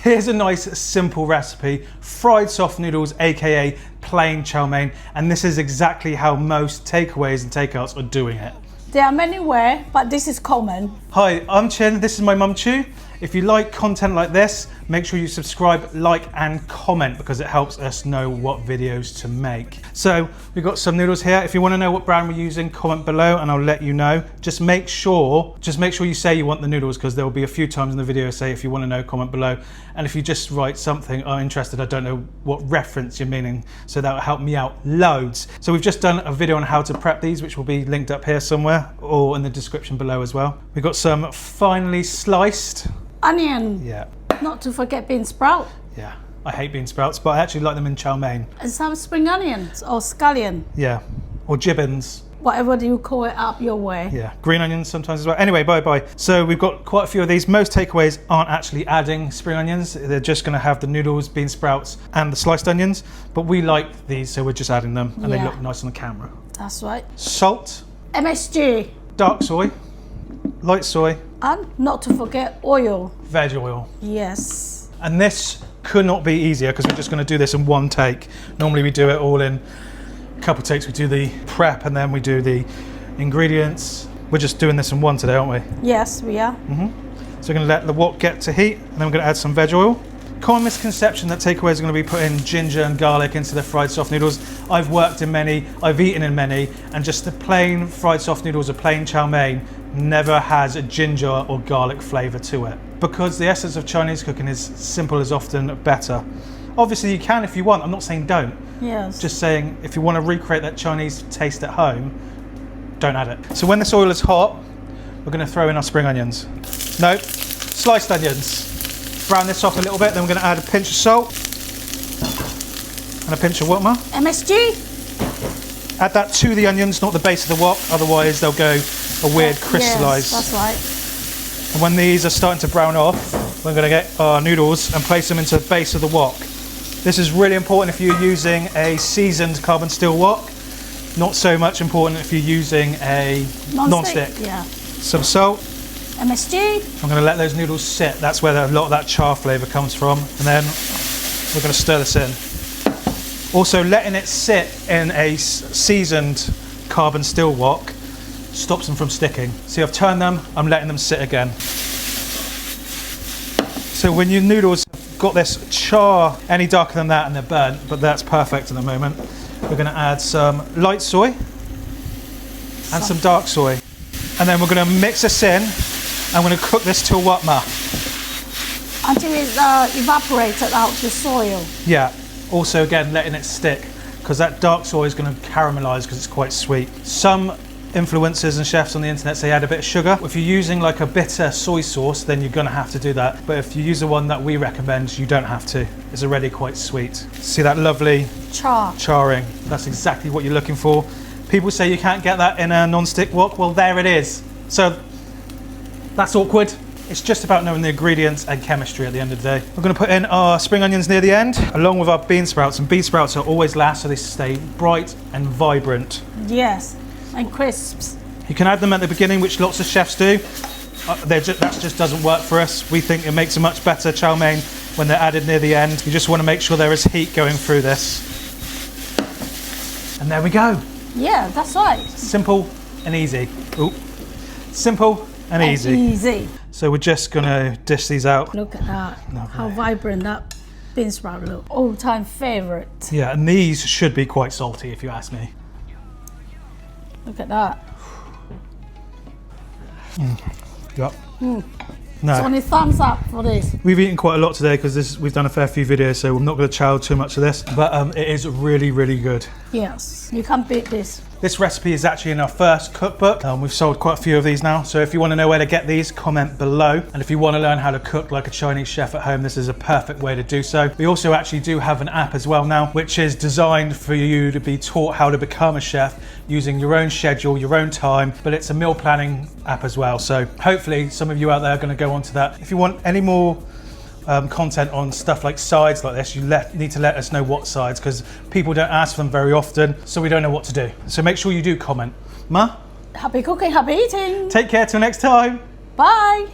Here's a nice simple recipe, fried soft noodles, aka plain chow mein, and this is exactly how most takeaways and takeouts are doing it. There are many ways, but this is common. Hi, I'm Chin, this is my mum Chu. If you like content like this, make sure you subscribe, like and comment because it helps us know what videos to make. So we've got some noodles here. If you want to know what brand we're using, comment below and I'll let you know. Just make sure you say you want the noodles because there will be a few times in the video say if you want to know, comment below. And if you just write something, I'm interested, I don't know what reference you're meaning, so that will help me out loads. So we've just done a video on how to prep these, which will be linked up here somewhere or in the description below as well. We've got some finely sliced onion. Yeah. Not to forget bean sprout. Yeah. I hate bean sprouts, but I actually like them in chow mein. And some spring onions or scallion. Yeah. Or gibbons. Whatever you call it up your way. Yeah. Green onions sometimes as well. Anyway, bye. So we've got quite a few of these. Most takeaways aren't actually adding spring onions. They're just going to have the noodles, bean sprouts, and the sliced onions. But we like these, so we're just adding them, and they look nice on the camera. That's right. Salt. MSG. Dark soy. Light soy. And not to forget oil. Veg oil. Yes. And this could not be easier because we're just going to do this in one take. Normally we do it all in a couple takes. We do the prep and then we do the ingredients. We're just doing this in one today, aren't we? Yes, we are. So we're going to let the wok get to heat and then we're going to add some veg oil. Common misconception that takeaways are going to be putting ginger and garlic into the fried soft noodles. I've worked in many, I've eaten in many, and just the plain fried soft noodles, a plain chow mein, never has a ginger or garlic flavour to it. Because the essence of Chinese cooking is simple is often better. Obviously you can if you want, I'm not saying don't. Yes. Just saying if you want to recreate that Chinese taste at home, don't add it. So when this oil is hot, we're going to throw in our spring onions. No, sliced onions. Brown this off a little bit, then we're going to add a pinch of salt and a pinch of what, Ma? MSG. Add that to the onions, not the base of the wok, otherwise they'll go a weird crystallise. Yes, that's right. And when these are starting to brown off, we're going to get our noodles and place them into the base of the wok. This is really important if you're using a seasoned carbon steel wok, not so much important if you're using a non-stick. Yeah. Some salt. MSG. I'm going to let those noodles sit. That's where a lot of that char flavour comes from. And then we're going to stir this in. Also, letting it sit in a seasoned carbon steel wok stops them from sticking. See, I've turned them, I'm letting them sit again. So when your noodles got this char any darker than that and they're burnt, but that's perfect at the moment, we're going to add some light soy and some dark soy. And then we're going to mix this in. I'm going to cook this till what, Ma? Until it evaporated out the soil. Yeah. Also, again, letting it stick because that dark soy is going to caramelise because it's quite sweet. Some influencers and chefs on the internet say add a bit of sugar. If you're using like a bitter soy sauce, then you're going to have to do that. But if you use the one that we recommend, you don't have to. It's already quite sweet. See that lovely charring? That's exactly what you're looking for. People say you can't get that in a non-stick wok. Well, there it is. So that's awkward. It's just about knowing the ingredients and chemistry at the end of the day. We're going to put in our spring onions near the end, along with our bean sprouts. And bean sprouts are always last, so they stay bright and vibrant. Yes, and crisps. You can add them at the beginning, which lots of chefs do. That just doesn't work for us. We think it makes a much better chow mein when they're added near the end. You just want to make sure there is heat going through this. And there we go. Yeah, that's right. Simple and easy. Ooh. Simple and easy. So we're just going to dish these out. Look at that. How vibrant that bean sprout look. All-time favourite. Yeah, and these should be quite salty if you ask me. Look at that. Yep. No. So only thumbs up for this. We've eaten quite a lot today because we've done a fair few videos, so I'm not going to chow too much of this. But it is really, really good. Yes, you can't beat this. This recipe is actually in our first cookbook. We've sold quite a few of these now. So if you want to know where to get these, comment below. And if you want to learn how to cook like a Chinese chef at home, this is a perfect way to do so. We also actually do have an app as well now, which is designed for you to be taught how to become a chef using your own schedule, your own time, but it's a meal planning app as well. So hopefully some of you out there are going to go onto that. If you want any more content on stuff like sides like this, you need to let us know what sides, because people don't ask for them very often, so we don't know what to do. So make sure you do comment. Ma? Happy cooking, happy eating. Take care till next time. Bye.